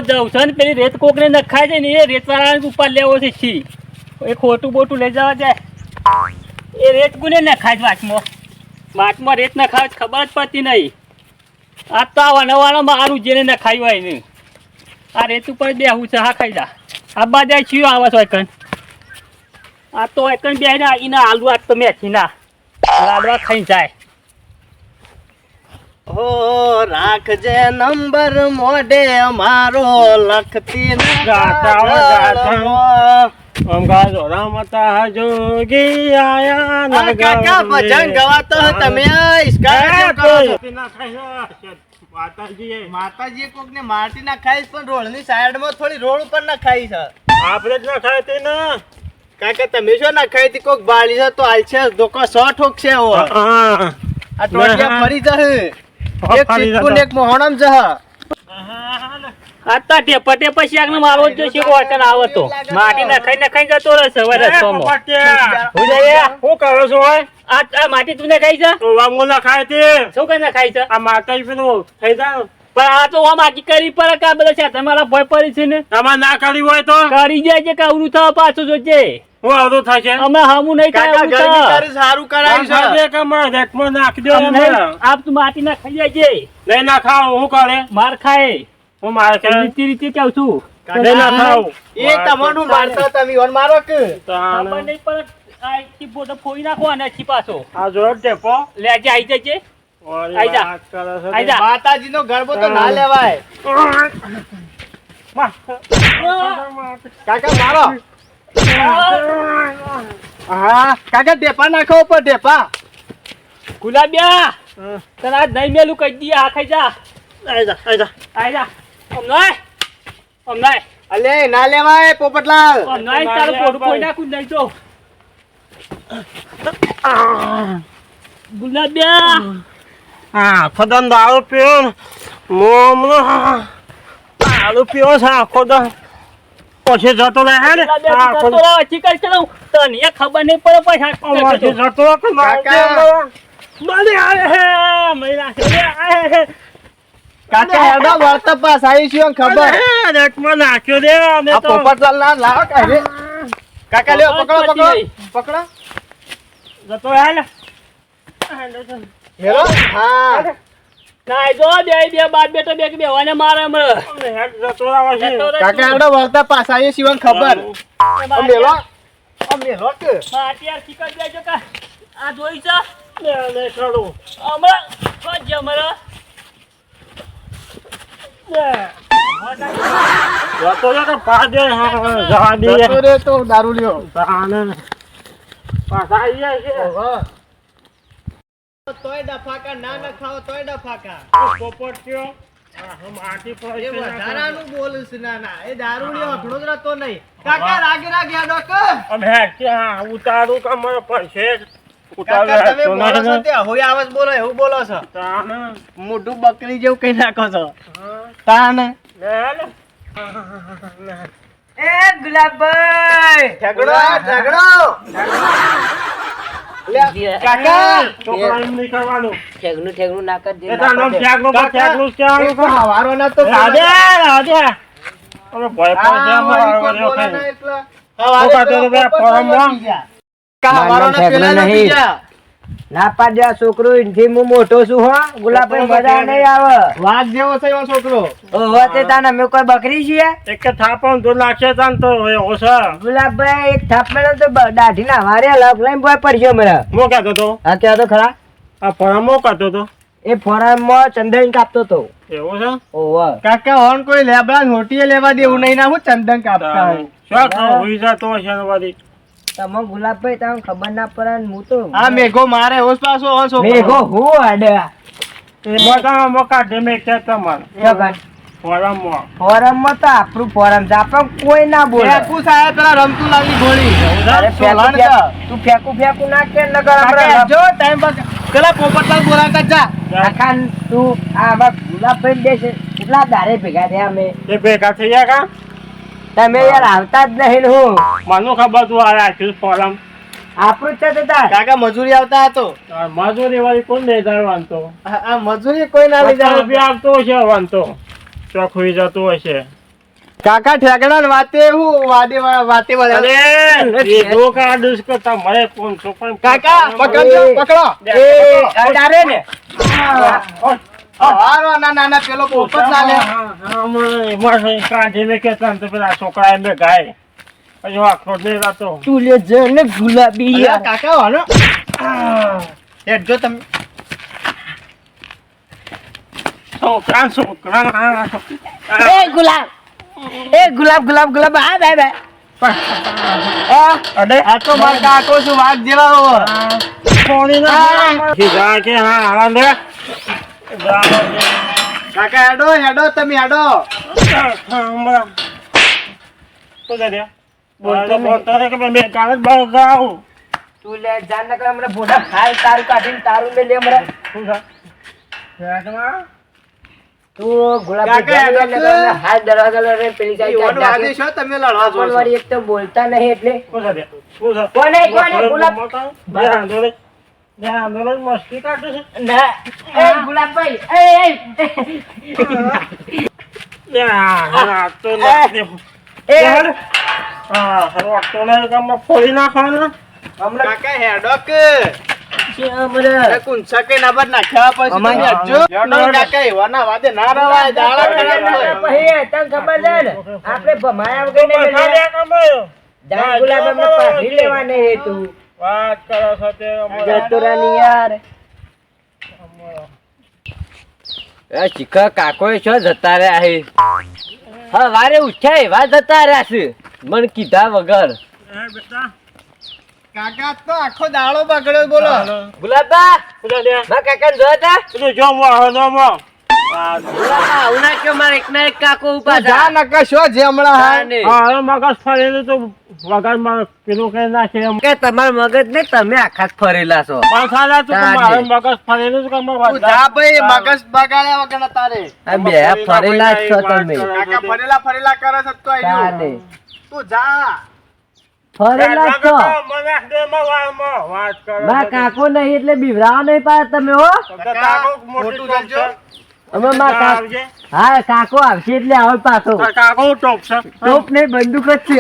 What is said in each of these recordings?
જવું છે ને પેલી રેત કોકને નખાય છે ને એ રેતવાળાને ઉપર લેવો છે છી એ ખોટું બોટું લઈ જવા જાય એ રેત કોને નખાય છે વાટમાં રેત નખાય ખબર જ પડતી નહીં આ તો આ વનવાળા મારું જેને નખાયું હોય ને આ રેત ઉપર બેહું છે હા ખાઈ જા આ બધા છીઓ આવે છે એકન આ તો એકન બે ને એના આલુ આજ તો મેથી ના લાડવા ખાઈ જાય ઓ રાખજે નંબર મોઢે અમારો લખતી રમતા જોગી આયા કાકા ભજન ગવાતો તમે માતાજી કોક ને માટી ના ખાઈશ પણ રોડ ની સાઈડ માં થોડી રોડ ઉપર ના ખાઈ છે આપણે જ ના ખાય તે ને કાકા તમે શું ના ખાઈ કોક બાળી છે તો હાલ છે ધોકા 100 ઠોક છે આ ટોટિયા ફરી જશે એક ચીકુન એક મોહણમ જહ આતા ટેપા ટેપા શાકને મારવો જ જોશે વોટર આવે તો માટી નખાઈ જતો રહેશે હવે રસ્તોમાં હું જઈએ શું કરો છો આ માટી તું નખાઈ છે તો વાંગો ના ખાય તે શું કઈ નખાઈ છે આ માતા પેલું થઈ જાય પણ આ તો આમ આખી કરી પર કા બધા છે તમારા ભય પડી છે ને તમારે ના કરી હોય તો કરી જાય છે કવરું થવા પાછું જોજે હું આવતો થશે અમે હમું નહીં થાય કાકા ગરમી કરી સારું કરાયું છે રેકમાં નાખી દો આપ તું માટી ના ખાઈ જાય છે નહીં ના ખાવ હું કરે માર ખાય હું મારે રીતે કહું છું નહીં ના ખાવ એ તમારું મારતા તમે ઓન મારો કે ખબર નહીં પણ આ ઈ ફોટો ફોઈ નાખો અને છી પાછો આ જોર ટેપો લેજે આઈ જજે આઈ જા આઈ જા માતાજી નો ગરબો તો ના લેવાય કાકા મારો હા કાકા ટેપા નાખો ઉપર ટેપા ગુલાબિયા તને આજ નહીં મેલું કહી દી આ ખાઈ જા આઈ જા આઈ જા ઓમ નહીં અલે ના લેવાય પોપટલાલ ઓમ નહીં તારું ફોટો ફોઈ નાખું નહીં તો ગુલાબિયા હા ખોદન દારૂ પીઓ મોમ દારૂ પીઓ છે ખોદન પછી જતો રહે ને ચીકર ચલાવ તને એ ખબર નહીં પડે પછી જતો કાકા હેડો વર્તા પાસ આવી છે ખબર રેકમાં નાખ્યો રે અમે આ તો પોપટલાલ ના લાવ કાઢે કાકા લ્યો પકડો જતો રહે ને હેલો હા નાઈ જો બે બાદ બેટો બે બેવાને મારે હમણાં હેડ જતો આવે છે કાકા હેડો વર્તા પાસ આવી છે ખબર મેલો કે અત્યારે ચીકર દેજો કા આ જોઈ છે ને ખડું હમણાં ખોજ અમારા જતો રે કે પાડે જવા દે જતો રે તો દારૂ લ્યો તાને પાછા આવી જાય છે તોય ડફાકા ના ખાઓ તોય ડફાકા પોપટ કયો હમ આટી પર એ વધારાનું બોલું છે ના એ દારૂ લ્યો અખડો જ રહેતો નહીં કાકા રાગે હેડો કે અમે હેડ કે હા ઉતારું કે મને પડશે કાકા તમે બોલો છો તે હોય આવાજ બોલો એવું બોલો છો તાને મોઢું બકરી જેવું કઈ નાખો છો તાને એ ગુલાબભાઈ ઝઘડો કાકા છોકરા એમ નહીં કરવાનું ઠેગનું ના કર દે એ તાનો ફ્યાગનો ફ્યાગનું ક્યાં તો હવારો ના તો રાધે અરે ભય પાડે ના પાડ્યા છોકરો ઇનથી હું મોટો છું હો ગુલાબભાઈ મજા નહીં આવે વાઘ જેવો છે એવો છોકરો ઓહો તે તાને અમે કોઈ બકરી છીએ એક થાપણ તો નાખે તાન તો એવો છે ગુલાબભાઈ એક થાપ મેળો તો દાઢી ના વારે લપ લઈને બોય પડ્યો મને મો કહેતો તો હા ત્યાં તો ખરા આ ફળમો કહેતો તો એ ફોરામાં ચંદન કાપતો તો એવો છે ઓહો કાકા હોન કોઈ લેબડા હોટીએ લેવા દેવું નહીં ના હું ચંદન કાપતા હોય શું હોઈ જતો હશે ને વાડી તમે ગુલાબભાઈ તમને ખબર ના પડે ને હું તો આ મેઘો મારે હોસ પાછો હોસ મેઘો હું આડે એ બધા મોકા ધીમે કે તમારે ફળમો ફોરમમાં તો આપણું ફોરમ છે આપણે કોઈ ના બોલે ફેકુ સાહેબ પેલા રમતું લાગી ગોળી અરે તું ફેકું ના કે નગર આપણે જો ટાઈમ પર પેલા પોપટલાલ બોલાવતા જા આખા તું આ ગુલાબભાઈ દેશે કેટલા દારે ભેગા થયા અમે એ ભેગા થઈ ગયા કા તમે યાર આવતા જ નહીં હું મને ખબર તું આ રાખ્યું ફોરમ આપણું જ છે તાર કાકા મજૂરી આવતા હતો મજૂરી વાળી કોણ લઈ જવાનું તો આ મજૂરી કોઈ ના લઈ જાય રૂપિયા આવતો હશે વાંધો ચોક હોઈ જતું હશે કાકા ઠેકડા ને વાતે હું વાતે વળે અરે એ જો કાઢું કે તમારે કોણ છો પણ કાકા પકડજો પકડો એ અડારે ને હારો ના પેલો પોપટ ના લે એમાં કાઢીને કેતા તો પેલા છોકરા એમને ગાય પછી આખો દે રાતો તું લે જ ને ગુલાબી અલ્યા કાકા હાલો હેડ જો તમે છોકરા એ ગુલાબ આ બે અડે આ તો મારા કાકો છું વાઘ જેવા હો કોણી ના જા કે હા લે કાકા હેડો તમે હેડો તો દે બોલતો રે કે મેં કાલ બગાઉ તું લે જાન નકર હમણે બોડા ખાય તારું કાઢીને તારું લે હમણે શું થા તું ગુલાબ કાકા, કાકા. હાથ દરવાજા લે પેલી એવાનો સાઈડ આદેશ હો, તમે લડવા જો છો. વાળી એક તો બોલતા નહીં એટલે કોને કોને ગુલાબ મસ્તી કાઢે છે ના એ ગુલાબભાઈ કાકા હેડો કે કુંચા કે નંબર નાખ્યા પછી તમે હટજો. હેડો કાકા એવાના વાદે ના રવાય દાડા ખરાબ થાય. પછી તને ખબર છે ને આપણે ભમાયા વગર નહીં મળ્યા. જાન ગુલાબ અમને પાછી લેવાને હે તું વાત કરો છો તે જતો રાની યાર એ ચીકા કાકો છો જતા રહ્યા હે હા વારે ઉઠ્યા એવા જતા રહ્યા છે મને કીધા વગર બેટા કાકા તો આખો દાડો બગડ્યો બોલો. ગુલાબા પૂજા દે મા કાકા જોતા તું જો મો ગુલાબા આવું ના કયો મારે એક ના એક કાકો ઉભા જા નકા શો જે હમણાં હા. ને હા મગજ ફરેલું તો વગર માં પેલું કઈ નાખે એમ કે તમારા મગજ ને તમે આખા જ ફરેલા છો પાછા તું મારે મગજ ફરેલું તો તું જા ભાઈ મગજ બગાડ્યા વગર ના તારે. આ બે ફરેલા જ છો તમે કાકા ફરેલા કરે છે તો આઈ તાને ગયું. તું જા ફરેલા જ છો મને દે માં વાત કરો મા કાકો નહીં એટલે બીવરાવા નહીં પાડે તમે હો કાકો મોટું કરજો. અમે મા કાકો હા કાકો આવશે એટલે આવે પાછો કાકો ટોપ છે ટોપ નહીં બંદૂક જ છે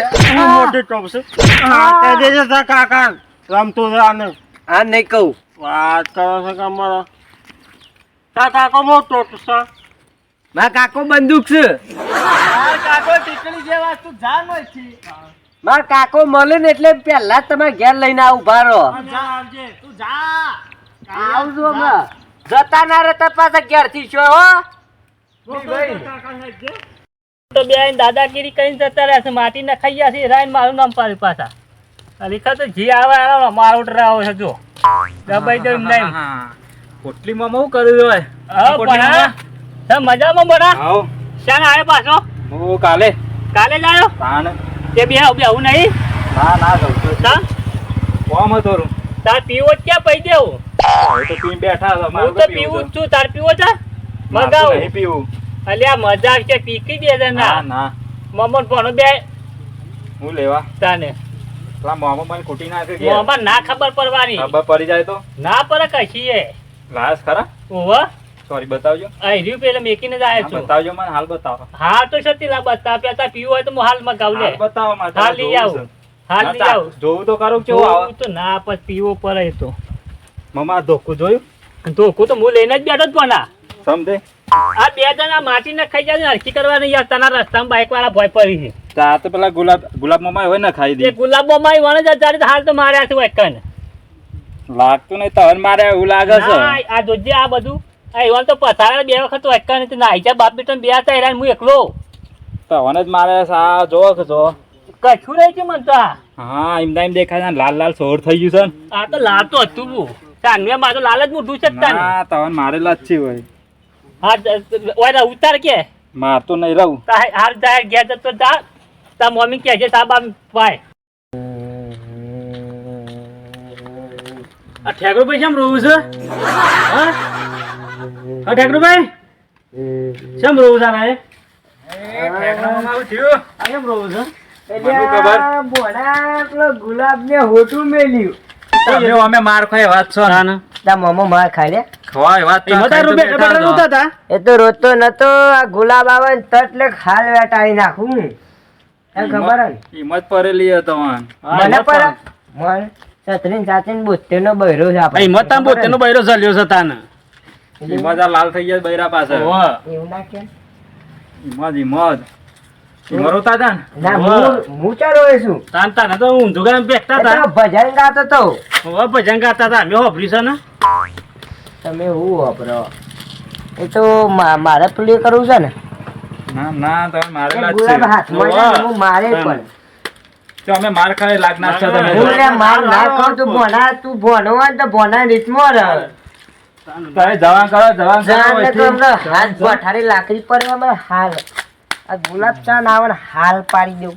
મોટી ટોપ છે હા તે દેજે તા કાકા રમતો રાને આ નહીં કહું વાત કરો છો કે અમારો તા કાકો મોટો છે મા કાકો બંદૂક છે આ કાકો ટીકડી જેવા તું જા નોથી. મા કાકો મળે ને એટલે પહેલા જ તમારે ઘેર લઈને આવ ઉભા રહો જા આવજે તું જા આવજો હમણાં જતા ના રહેતા પાછા ઘેર થી છો હો તો બે દાદાગીરી કરીને જતા રહ્યા છે માટી ના ખાઈ ગયા છે રાઈન મારું નામ પાડ્યું પાછા લીખા તો જી આવે મારો ડરાવો છે જો દબાઈ દઉં નહીં પોટલીમાં હું કર્યું હોય હા ભણા તમે મજામાં ભણા આવો શાન આવ્યો પાછો હું કાલે કાલે જ આવ્યો તાણ તે બે આવું નહીં ના જઉં છું તા કોમ હતો રૂ તાર પીવો જ ક્યાં પૈ દેવું તો પી બેઠા છો હું તો પીવું જ છું તાર પીવો છે મગાવું નહીં પીવું અલ્યા મજા છે પીકી દે છે ના ના મમન પણ બે હું લેવા તાને પેલા મોમાં મને ખૂટી નાખે કે મોમાં ના ખબર પડવાની ખબર પડી જાય તો ના પડે કશી એ લાસ ખરા ઓહો સોરી બતાવજો રહ્યું પેલા મેકીને જ આવ્યો છું બતાવજો મને હાલ બતાવો હા તો સતી લા બતા પેતા પીવું હોય તો હું હાલ મગાવ લે હાલ બતાવો મારે હાલ લઈ આવું હાલ લઈ આવું જોવું તો કરું કેવું આવે જોવું તો ના પછી પીવો પડે તો મમ્મા ધોકું જોયું ધોકું તો હું લઈને જ બેઠો જ પણ સમજે આ બે જણા માટી ને ખાઈ જાય હરખી કરવાની યાર તના રસ્તામાં બાઈક વાળા ભય પડી છે તા તો પેલા ગુલાબ મમ્મા હોય ને ખાઈ એ દી ગુલાબો માં વણ જ અત્યારે તો હાલ તો માર્યા છે વાયકન લાગતું નહીં તવન મારે એવું લાગે છે આ જોજે આ બધું આ એવાન તો પથારા બે વખત વાયકન તો નાઈ જા બાપ બેટન બે હતા હેરાન હું એકલો તવન જ મારે આ જો કે જો કશું રહી છે મન તો આ હા એમ દેખાય છે લાલ લાલ સોર થઈ ગયું છે આ તો લાલ તો હતું હું તાનવે માં તો લાલ જ મોઢું છે તાન ના તવન મારેલા જ છે હોય હા ઓય ઉતાર કે માર તો નહીં રહું હાલ જાય ગયા જતો જા તા મમ્મી કે છે સાબા ભાઈ આ ઠેકરો ભાઈ કેમ રોવું છે હા આ ઠેકરો ભાઈ કેમ રોવું છે ના કેમ રોવું છે બોલા પેલો ગુલાબ ને હોટું મેલ્યું અમે માર ખાય વાત છો તા મોમો માર ખાઈ લે ખવાય વાત એમાં તારું બેઠા બેઠા નહોતા તા એ તો રોતો નતો આ ગુલાબ આવે ને તટ લે હાલ વેટાડી નાખું એમ ખબર હે ને? હિંમત પરેલી હતો વાન મને પર મન સતરીન સાચીન 72 નો બૈરો છે આપણે હિંમત તામ બોતેનો બૈરો ચાલ્યો છે તાને હિંમત આ લાલ થઈ ગયા બૈરા પાસે એવું ના કે હિંમત મરોતા હતા ને ના હું ચાલો છું તાન તાને તો ઊંધું ગામ બેઠતા એ તો હતા ભજન ગાતો તો હવે ભજન ગાતા હતા અમે હોભરી છે ને તમે હું વાપરો એ તો મારે પ્લે કરવું છે ને ના ના તમે મારેલા એ જ ગુલાબ છે હાથમાં છે ને, હું મારે પણ તો અમે માર ખાઈ લાગ નાખશો તમે હું લે માર ના કહું તું ભણો હોય ને તો ભણા રીતમાં રહે તમે જવાન કરો જવાન જાણને તો કરો હમણાં હાથ પઠારી લાકડી પર હમણાં હાલ આ ગુલાબ ચા ના આવે ને હાલ પાડી દઉં